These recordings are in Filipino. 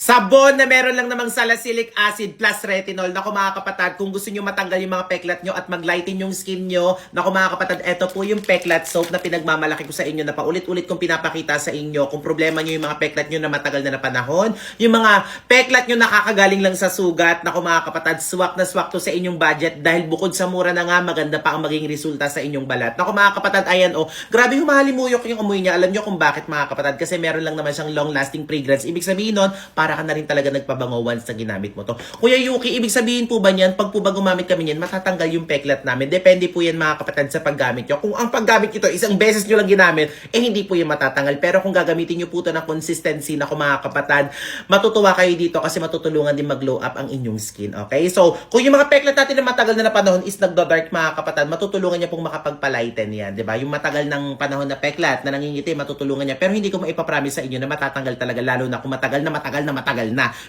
Sabon na meron lang namang salicylic acid plus retinol. Naku mga kapatid, kung gusto nyo matanggal yung mga peklat nyo at maglighten yung skin nyo, naku mga kapatid, eto po yung peklat soap na pinagmamalaki ko sa inyo na paulit-ulit kong pinapakita sa inyo. Kung problema nyo yung mga peklat nyo na matagal na panahon, yung mga peklat nyo nakakagaling lang sa sugat, naku mga kapatid, swak na swak to sa inyong budget dahil bukod sa mura na nga, maganda pa ang maging resulta sa inyong balat. Naku mga kapatid, ayan oh, grabe humalimuyok yung amoy niya. Alam nyo kung bakit mga kapatid? Kasi meron lang naman siyang long-lasting fragrance. Ibig sabihin nun, para ka na rin talaga nagpabango once na ginamit mo to. Kuya Yuki, ibig sabihin po ba niyan, pag po ba gumamit kami niyan, matatanggal yung peklat namin? Depende po yan mga kapatid sa paggamit nyo. Kung ang paggamit ito, isang beses nyo lang ginamit, hindi po yan matatanggal. Pero kung gagamitin nyo po ito na consistency na mga kapatid, matutuwa kayo dito kasi matutulungan din mag-glow up ang inyong skin. Okay? So, kung yung mga peklat natin na matagal na panahon is nagdo-dark mga kapatid, matutulungan niya pong makapagpalighten yan. Diba? Yung matagal ng panahon na peklat na nangingiti, matutulungan niya. Pero hindi ko maipapromise sa inyo na matatanggal talaga, lalo na kung matagal na.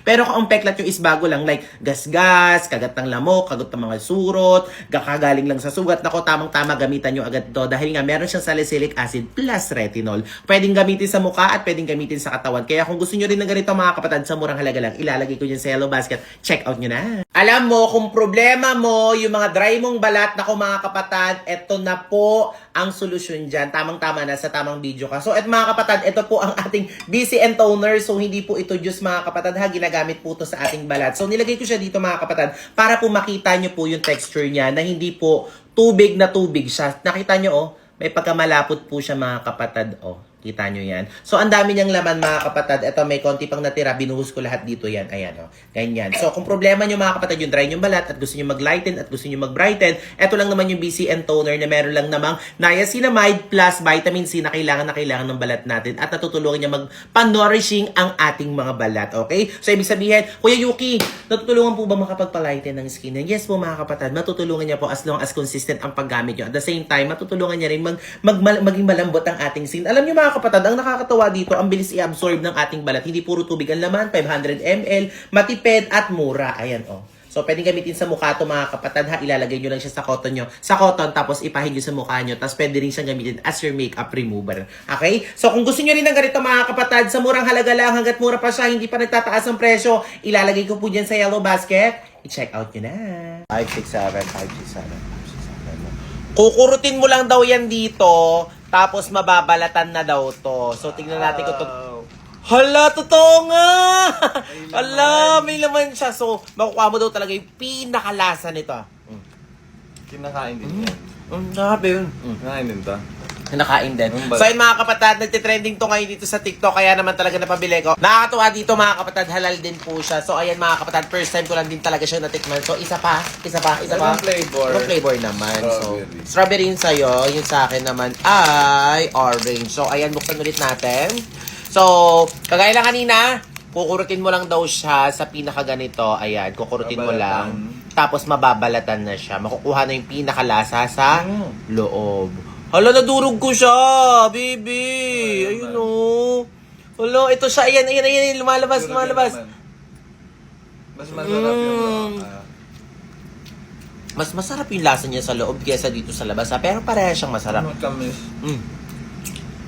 Pero kung ang peklat yung is bago lang, like gasgas, kagat ng lamok, kagat ng mga surot, kakagaling lang sa sugat, nako tamang-tama gamitan nyo agad to dahil nga meron siyang salicylic acid plus retinol. Pwedeng gamitin sa mukha at pwedeng gamitin sa katawan. Kaya kung gusto nyo rin ng ganito mga kapatid, sa murang halaga lang, ilalagay ko dyan sa yellow basket. Check out nyo na. Alam mo, kung problema mo, yung mga dry mong balat, nako mga kapatid, eto na po ang solusyon dyan. Tamang-tama na sa tamang video ka. So, mga kapatid, ito po ang ating BCN toner. So, hindi po ito juice mga kapatid ha. Ginagamit po ito sa ating balat. So, nilagay ko siya dito mga kapatid para po makita nyo po yung texture niya na hindi po tubig na tubig siya. Nakita nyo oh, may pagkamalapot po siya mga kapatid oh. Kita nyo yan. So, ang dami niyang laman mga kapatid. Ito, may konti pang natira. Binuhos ko lahat dito yan. Ayan, o. Ganyan. So, kung problema nyo mga kapatid, yung dry yung balat at gusto nyo mag-lighten at gusto nyo mag-brighten, ito lang naman yung BCN toner na meron lang namang niacinamide plus vitamin C na kailangan ng balat natin at natutulungan niya mag-nourishing ang ating mga balat. Okay? So, ibig sabihin, Kuya Yuki, natutulungan po ba makapag-lighten ng skin? Yes po mga kapatid, matutulungan niya po as long as consistent ang paggamit nyo. At the same time, matutulungan niya rin maging malambot ang ating skin. Alam nyo mga kapatid, ang nakakatawa dito, ang bilis i-absorb ng ating balat. Hindi puro tubig ang laman, 500 ml, matipid at mura. Ayan, oh. So, pwedeng gamitin sa mukha ito mga kapatid ha. Ilalagay nyo lang siya sa cotton nyo. Sa cotton, tapos ipahin nyo sa mukha nyo. Tapos pwede rin siyang gamitin as your makeup remover. Okay? So, kung gusto nyo rin ng ganito mga kapatid, sa murang halaga lang, hanggat mura pa siya, hindi pa nagtataas ang presyo, ilalagay ko po dyan sa yellow basket. I-check out nyo na. 567. Kukurutin mo lang daw yan dito. Tapos mababalatan na daw to. So tingnan natin kung to. Hala, totoo nga! Hala, may laman siya. So makukuha mo daw talaga yung pinakalasa nito. Kinakain din yan. Sabi yun. Kinakain din to. Nakain din. So yun mga kapatid, nagtitrending to ngayon dito sa TikTok, kaya naman talaga napabili ko. Nakakatuwa dito mga kapatid, halal din po siya. So ayan mga kapatid, first time ko lang din talaga siya natikman. So isa pa. Anong flavor? Anong flavor naman? Strawberry. So strawberry yun sa'yo, yung sa akin naman ay orange. So ayan, buksan ulit natin. So, kagaya lang kanina, kukurutin mo lang daw siya sa pinakaganito. Ayan, kukurutin mo lang. Tapos mababalatan na siya. Makukuha na yung pinakalasa sa loob. Hala, nadurog ko siya, baby. Ayun o. Hala, ito siya. Ayan. Lumalabas. Mas masarap yung Mas masarap yung lasa niya sa loob kaysa dito sa labas. Ha? Pero pareha siyang masarap. Matamis.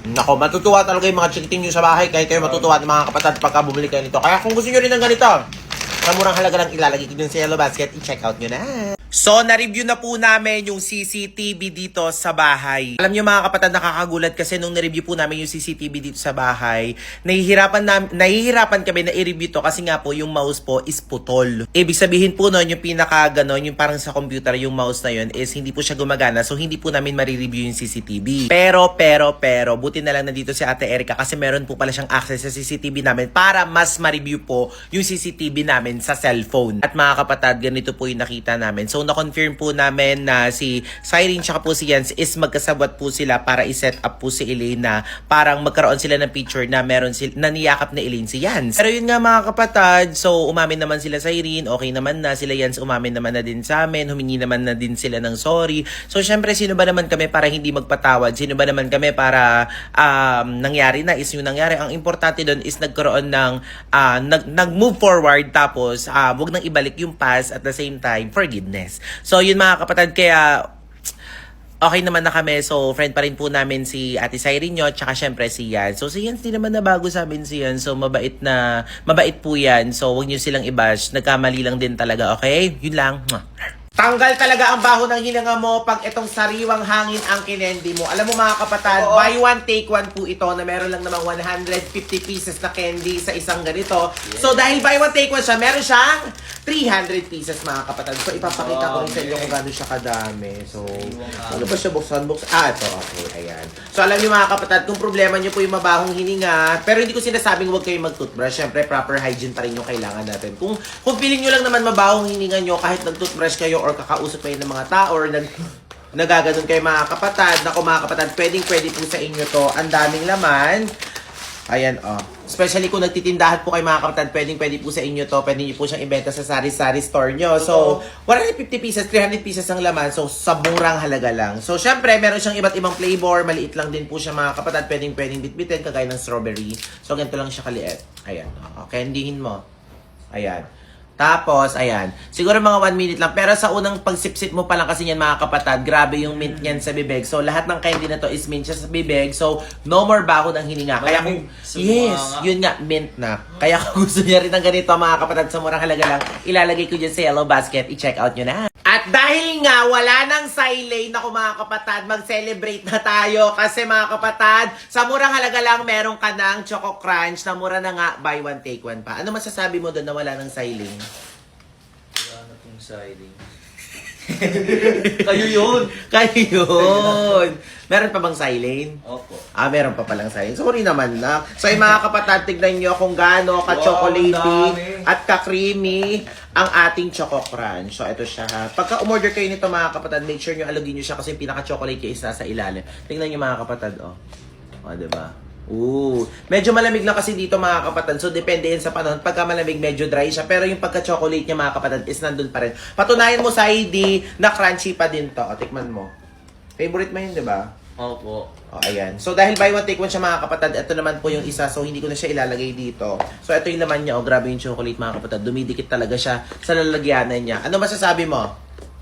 Nako, matutuwa talaga yung mga chikiting nyo sa bahay. Kahit kayo matutuwa ng mga kapatid pagka bumili kayo nito. Kaya kung gusto nyo rin ng ganito, sa murang halaga lang ilalagay ko dun sa yellow basket, i-check out nyo na. So, na-review na po namin yung CCTV dito sa bahay. Alam nyo mga kapatid, nakakagulat kasi nung na-review po namin yung CCTV dito sa bahay, nahihirapan kami na i-review to kasi nga po yung mouse po is putol. Ibig sabihin po nun, yung pinaka-ganon, yung parang sa computer, yung mouse na yun is hindi po siya gumagana. So, hindi po namin marireview yung CCTV. Pero, buti na lang nandito si Ate Erica kasi meron po pala siyang access sa CCTV namin para mas ma-review po yung CCTV namin sa cellphone. At mga kapatid, ganito po yung nakita namin. So, na-confirm po namin na si Cyrene tsaka po si Jens is magkasabwat po sila para i-set up po si Elaine na parang magkaroon sila ng picture na meron na niyakap na Elaine si Jens. Pero yun nga mga kapatid, so umamin naman sila Cyrene, okay naman na sila Jens, umamin naman na din sa amin, humingi naman na din sila ng sorry. So syempre, sino ba naman kami para hindi magpatawad? Sino ba naman kami para nangyari na is yung nangyari? Ang importante doon is nagkaroon ng nag-move forward tapos wag nang ibalik yung past at the same time forgiveness. So yun mga kapatid, kaya okay naman na kami. So, friend pa rin po namin si Ate Cyrene nyo, tsaka syempre si Yan. So, si Yan, di naman na bago sa amin si Yan. So, mabait po yan. So, huwag nyo silang i-bash. Nagkamali lang din talaga, okay? Yun lang. Tanggal talaga ang baho ng hininga mo pag itong sariwang hangin ang kinendi mo. Alam mo mga kapatid, buy one, take one po ito na meron lang namang 150 pieces na candy sa isang ganito. So dahil buy one, take one siya, meron siyang 300 pieces mga kapatid. So ipapakita ko rin sa inyo kung gaano siya kadami. So, ano ba siya buksan? Ito, okay, ayan. So alam niyo mga kapatid, kung problema niyo po yung mabahong hininga, pero hindi ko sinasabing huwag kayong mag-toothbrush. Siyempre, proper hygiene pa rin yung kailangan natin. Kung feeling nyo lang naman mabahong hininga nyo, kahit nag-toothbrush kayo or kakausap kayo ng mga tao or nagaganon kayo mga kapatid, pwede po sa inyo to. Ang daming laman. Ayan, especially kung nagtitindahan po kayo mga kapatid, pwede po sa inyo to. Pwede nyo po siyang ibenta sa sari-sari store nyo. So, 150 pieces, 300 pieces ang laman. So, sa murang halaga lang. So, syempre, meron siyang iba't ibang flavor. Maliit lang din po siya mga kapatid. Pwedeng bitbitin, kagaya ng strawberry. So, ganito lang siya kaliit. Ayan, candyhin mo. Ayan. Tapos, ayan. Siguro mga 1 minute lang. Pero sa unang pagsipsip mo pa lang kasi yan mga kapatid, grabe yung mint niyan sa bibig. So, lahat ng candy na to is mint siya sa bibig. So, no more baho ng hininga. Kaya kung, yes, yun nga, mint na. Kaya kung gusto niya rin ng ganito mga kapatid sa murang halaga lang, ilalagay ko dyan sa yellow basket. I-check out nyo na. At dahil nga, wala nang silane, naku mga kapatid, mag-celebrate na tayo. Kasi mga kapatid, sa murang halaga lang, meron ka ng Choco Crunch na mura na nga, buy one, take one pa. Ano masasabi mo doon na wala nang silane? Wala na pong siding. Kayo yun! Kayo yun! Meron pa bang silane? Opo. Meron pa palang silane. Sorry naman na. So, yung mga kapatid, tignan nyo kung gaano ka-chocolatey at ka-creamy ang ating Choco Crunch. So, ito siya ha. Pagka umorder kayo nito mga kapatid, make sure nyo alugin nyo siya kasi yung pinaka-chocolate yung isa sa ilalim. Tingnan nyo mga kapatid, diba? Medyo malamig lang kasi dito mga kapatid. So, depende yan sa panahon. Pagka malamig, medyo dry siya. Pero yung pagka-chocolate niya mga kapatid is nandun pa rin. Patunayan mo sa ID na crunchy pa din to. Tikman mo. Favorite mo yun, diba? Opo. Ayan. So, dahil buy one, take one siya mga kapatid, ito naman po yung isa. So, hindi ko na siya ilalagay dito. So, ito yung laman niya. Grabe yung chocolate mga kapatid. Dumidikit talaga siya sa lalagyanan niya. Ano masasabi mo?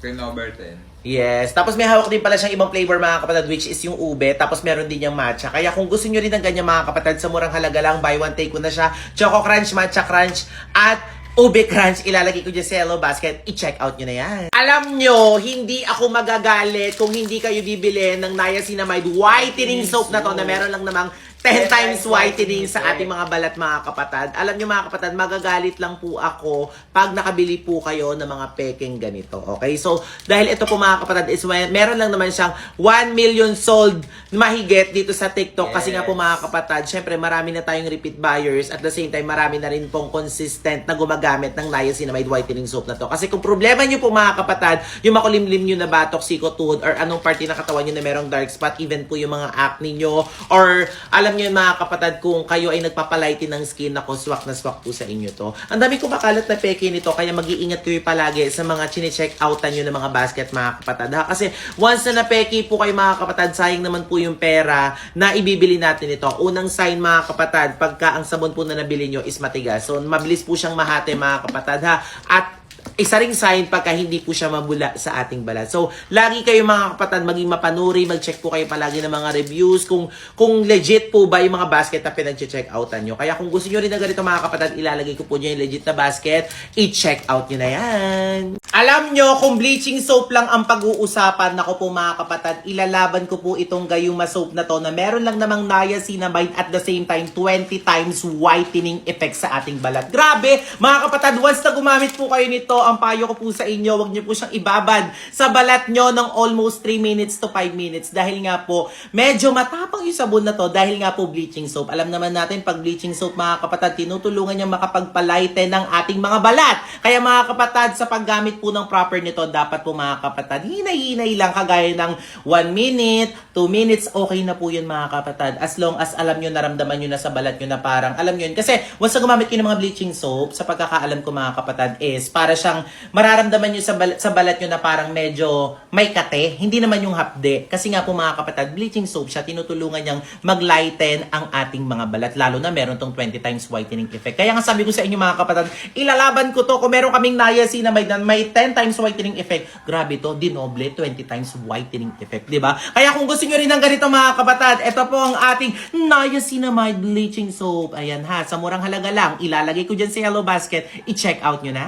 10 over 10. Yes. Tapos may hawak din pala siyang ibang flavor mga kapatid, which is yung ube. Tapos meron din yung matcha. Kaya kung gusto nyo rin ng ganyan mga kapatid, sa murang halaga lang, buy one, take one na siya. Choco Crunch, Matcha Crunch, at Ube Crunch. Ilalagay ko dyan sa yellow basket. I-check out nyo na yan. Alam nyo, hindi ako magagalit kung hindi kayo bibili ng niacinamide whitening soap na to na meron lang namang 10 times whitening sa ating mga balat mga kapatid. Alam nyo mga kapatid, magagalit lang po ako pag nakabili po kayo ng mga peking ganito. Okay? So, dahil ito po mga kapatid is meron lang naman siyang 1 million sold mahigit dito sa TikTok. Kasi nga po mga kapatid, syempre marami na tayong repeat buyers. At the same time, marami na rin pong consistent na gumagamit ng niacinamide whitening soap na to. Kasi kung problema nyo po mga kapatid, yung makulimlim nyo na batok, siko, tuhod, or anong party ng katawan nyo na merong dark spot, even po yung mga acne nyo, or alam nyo mga kapatid, kung kayo ay nagpapalighten ng skin, ako swak na swak po sa inyo to. Ang dami kumakalat na peke nito, kaya mag-iingat kayo palagi sa mga chine-check outan nyo ng mga basket mga kapatid. Kasi once na napeke po kayo mga kapatid, sayang naman po yung pera na ibibili natin ito. Unang sign mga kapatid, pagka ang sabon po na nabili nyo is matigas. So mabilis po siyang mahate mga kapatid ha. At isa ring sign pagka hindi po siya mabula sa ating balat. So, lagi kayo mga kapatid maging mapanuri, mag-check po kayo palagi ng mga reviews kung legit po ba yung mga basket na pinag-check outan nyo. Kaya kung gusto nyo rin na ganito mga kapatid, ilalagay ko po dyan yung legit na basket, i-check out nyo na yan. Alam nyo, kung bleaching soap lang ang pag-uusapan, nako po mga kapatid, ilalaban ko po itong Gayuma soap na to na meron lang namang niacinamide at the same time 20 times whitening effect sa ating balat. Grabe, mga kapatid, once na gumamit po kayo nito, ang payo ko po sa inyo, wag niyo po siyang ibabad sa balat nyo ng almost 3 minutes to 5 minutes dahil nga po, medyo matapang yung sabon na to dahil nga po bleaching soap. Alam naman natin, pag bleaching soap mga kapatid, tinutulungan niya makapagpalighten ng ating mga balat. Kaya mga kapatid, sa paggamit po ng proper nito, dapat po mga kapatid, hinay-hinay lang kagaya ng 1 minute, 2 minutes, okay na po yun mga kapatid. As long as alam nyo, naramdaman nyo na sa balat nyo na parang, alam nyo yun. Kasi once na gumamit kayo ng mga bleaching soap, sa pagkakaalam ko mga kapatid is, para siyang parang mararamdaman nyo sa balat nyo na parang medyo may kate. Hindi naman yung hapde. Kasi nga po mga kapatid, bleaching soap siya, tinutulungan niyang mag-lighten ang ating mga balat. Lalo na meron tong 20 times whitening effect. Kaya nga sabi ko sa inyo mga kapatid, ilalaban ko to. Kung meron kaming niacin na may 10 times whitening effect, grabe to, dinoble, 20 times whitening effect. Diba? Kaya kung gusto nyo rin ng ganito mga kapatid, ito po ang ating niacinamide bleaching soap. Ayan ha, sa murang halaga lang, ilalagay ko dyan sa yellow basket, i-check out nyo na.